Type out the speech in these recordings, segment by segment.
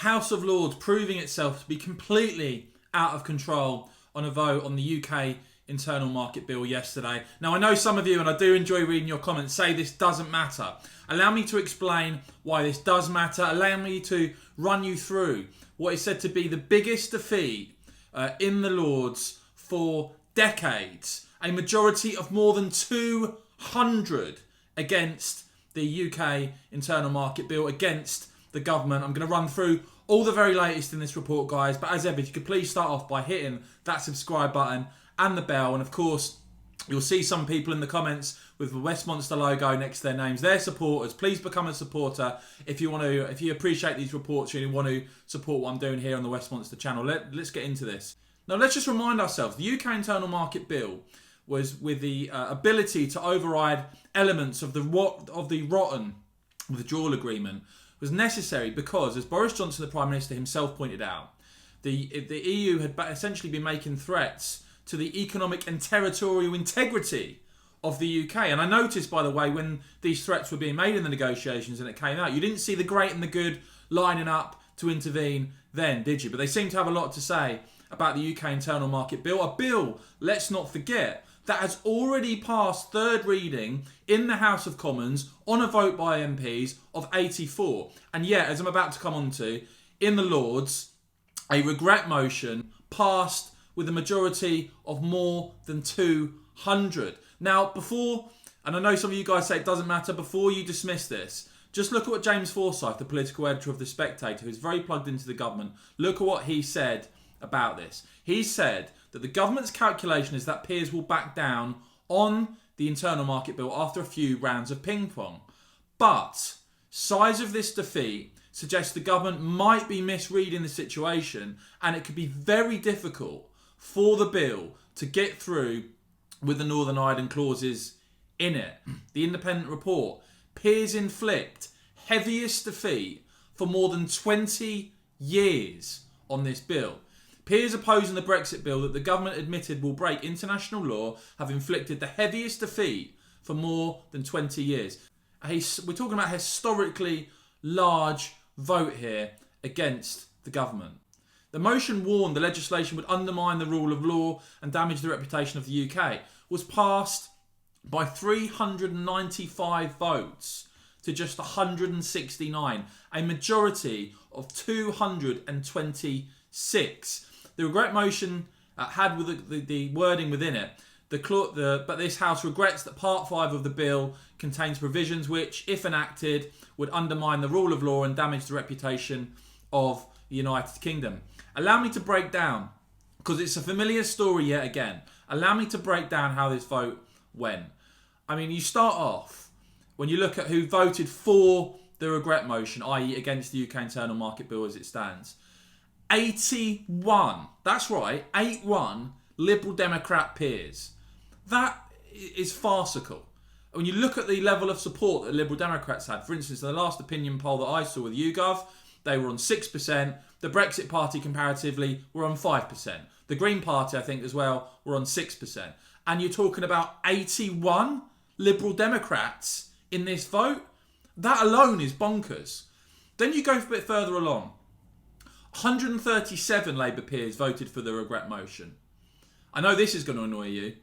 House of Lords proving itself to be completely out of control on a vote on the UK Internal Market Bill yesterday. Now, I know some of you, and I do enjoy reading your comments, say this doesn't matter. Allow me to explain why this does matter. Allow me to run you through what is said to be the biggest defeat in the Lords for decades. A majority of more than 200 against the UK Internal Market Bill, against the government. I'm going to run through all the very latest in this report, guys. But as ever, if you could please start off by hitting that subscribe button and the bell. And of course, you'll see some people in the comments with the Westminster logo next to their names. They're supporters. Please become a supporter if you want to. If you appreciate these reports and you want to support what I'm doing here on the Westminster channel. Let's get into this. Now, let's just remind ourselves, the UK Internal Market Bill was with the ability to override elements of the rotten withdrawal agreement was necessary because, as Boris Johnson, the Prime Minister himself, pointed out, the EU had essentially been making threats to the economic and territorial integrity of the UK. And I noticed, by the way, when these threats were being made in the negotiations and it came out, you didn't see the great and the good lining up to intervene then, did you? But they seem to have a lot to say about the UK Internal Market Bill. A bill, let's not forget, that has already passed third reading in the House of Commons on a vote by MPs of 84. And yet, as I'm about to come on to, in the Lords, a regret motion passed with a majority of more than 200. Now, before, and I know some of you guys say it doesn't matter, before you dismiss this, just look at what James Forsyth, the political editor of The Spectator, who's very plugged into the government, look at what he said about this. He said that the government's calculation is that peers will back down on the Internal Market Bill after a few rounds of ping-pong. But size of this defeat suggests the government might be misreading the situation, and it could be very difficult for the bill to get through with the Northern Ireland clauses in it. The Independent report, peers inflict heaviest defeat for more than 20 years on this bill. Peers opposing the Brexit bill that the government admitted will break international law have inflicted the heaviest defeat for more than 20 years. We're talking about a historically large vote here against the government. The motion warned the legislation would undermine the rule of law and damage the reputation of the UK. Was passed by 395 votes to just 169, a majority of 226. The regret motion had with the wording within it, but this House regrets that Part 5 of the bill contains provisions which, if enacted, would undermine the rule of law and damage the reputation of the United Kingdom. Allow me to break down, because it's a familiar story yet again, allow me to break down how this vote went. I mean, you start off, when you look at who voted for the regret motion, i.e. against the UK Internal Market Bill as it stands, 81, that's right, 81 Liberal Democrat peers. That is farcical. When you look at the level of support that Liberal Democrats had, for instance, in the last opinion poll that I saw with YouGov, they were on 6%. The Brexit Party, comparatively, were on 5%. The Green Party, I think, as well, were on 6%. And you're talking about 81 Liberal Democrats in this vote? That alone is bonkers. Then you go a bit further along. 137 Labour peers voted for the regret motion. I know this is going to annoy you.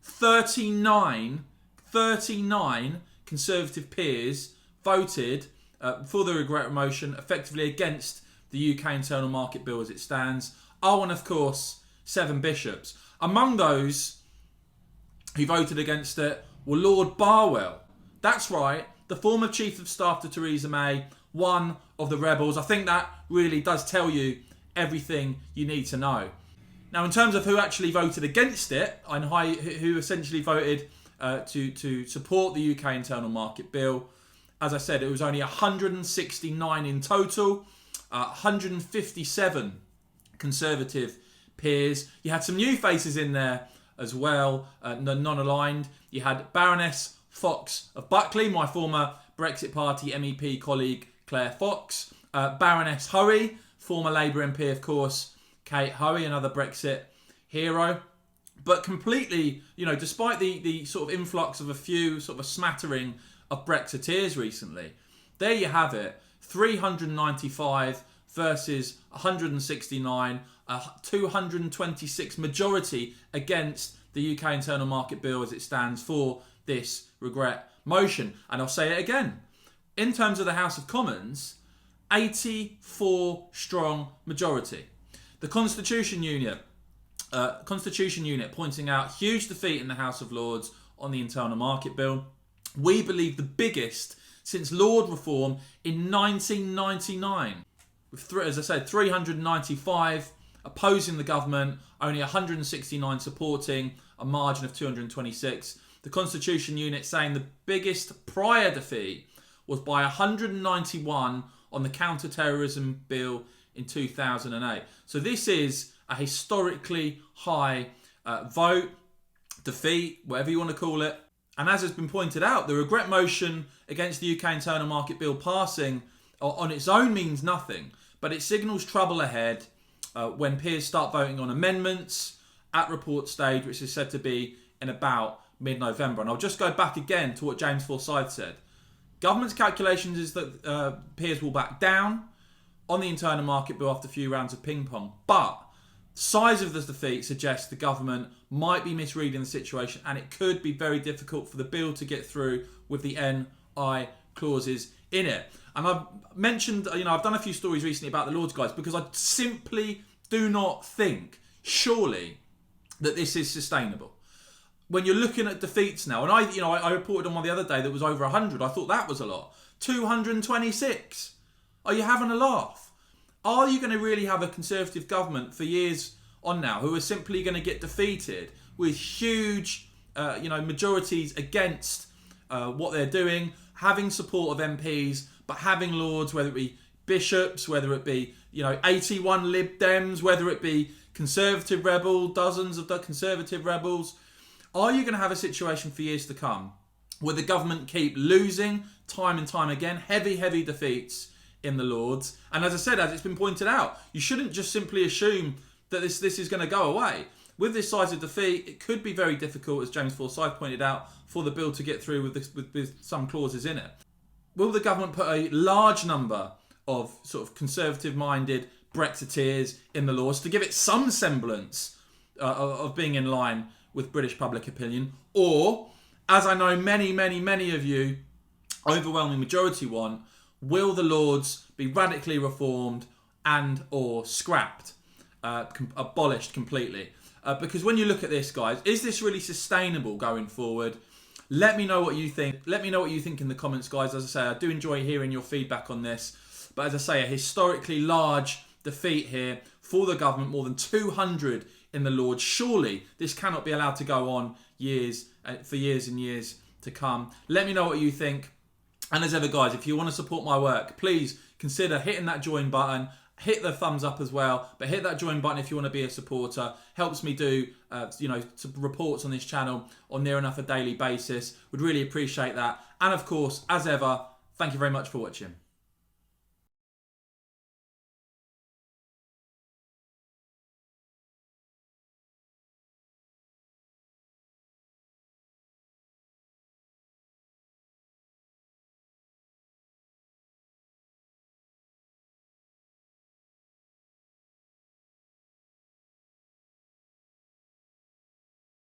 39 Conservative peers voted for the regret motion, effectively against the UK Internal Market Bill as it stands. Oh, and of course, 7 bishops. Among those who voted against it were Lord Barwell. That's right, the former Chief of Staff to Theresa May, one of the rebels. I think that really does tell you everything you need to know. Now, in terms of who actually voted against it, and who essentially voted to support the UK Internal Market Bill, as I said, it was only 169 in total, 157 Conservative peers. You had some new faces in there as well, non-aligned. You had Baroness Fox of Buckley, my former Brexit Party MEP colleague Claire Fox. Baroness Hurry, former Labour MP, of course, Kate Hurry, another Brexit hero. But completely, despite the sort of influx of a few, sort of a smattering of Brexiteers recently, there you have it. 395 versus 169, a 226 majority against the UK Internal Market Bill as it stands for this regret motion. And I'll say it again. In terms of the House of Commons, 84 strong majority. The Constitution Unit pointing out huge defeat in the House of Lords on the Internal Market Bill. We believe the biggest since Lord Reform in 1999. With, as I said, 395 opposing the government, only 169 supporting, a margin of 226. The Constitution Unit saying the biggest prior defeat was by 191 on the counter-terrorism bill in 2008. So this is a historically high vote, defeat, whatever you want to call it. And as has been pointed out, the regret motion against the UK Internal Market Bill passing on its own means nothing, but it signals trouble ahead when peers start voting on amendments at report stage, which is said to be in about mid-November. And I'll just go back again to what James Forsyth said. Government's calculations is that peers will back down on the Internal Market Bill after a few rounds of ping-pong, but the size of the defeat suggests the government might be misreading the situation, and it could be very difficult for the bill to get through with the NI clauses in it. And I've mentioned, I've done a few stories recently about the Lords, guys, because I simply do not think, surely, that this is sustainable. When you're looking at defeats now, and I reported on one the other day that was over 100. I thought that was a lot. 226. Are you having a laugh? Are you going to really have a Conservative government for years on now who are simply going to get defeated with huge, majorities against what they're doing, having support of MPs, but having Lords, whether it be bishops, whether it be 81 Lib Dems, whether it be Conservative rebel, dozens of Conservative rebels? Are you going to have a situation for years to come where the government keep losing time and time again, heavy defeats in the Lords? And as I said, as it's been pointed out, you shouldn't just simply assume that this is going to go away. With this size of defeat, it could be very difficult, as James Forsyth pointed out, for the bill to get through with some clauses in it. Will the government put a large number of sort of Conservative-minded Brexiteers in the Lords to give it some semblance of being in line with British public opinion? Or, as I know many of you, overwhelming majority want, will the Lords be radically reformed and or scrapped, abolished completely? Because when you look at this, guys, is this really sustainable going forward? Let me know what you think. Let me know what you think in the comments, guys. As I say, I do enjoy hearing your feedback on this. But as I say, a historically large defeat here for the government, more than 200 in the Lords. Surely this cannot be allowed to go on for years and years to come. Let me know what you think. And as ever, guys, if you want to support my work, please consider hitting that join button. Hit the thumbs up as well, but hit that join button if you want to be a supporter. Helps me do, reports on this channel on near enough a daily basis. Would really appreciate that. And of course, as ever, thank you very much for watching.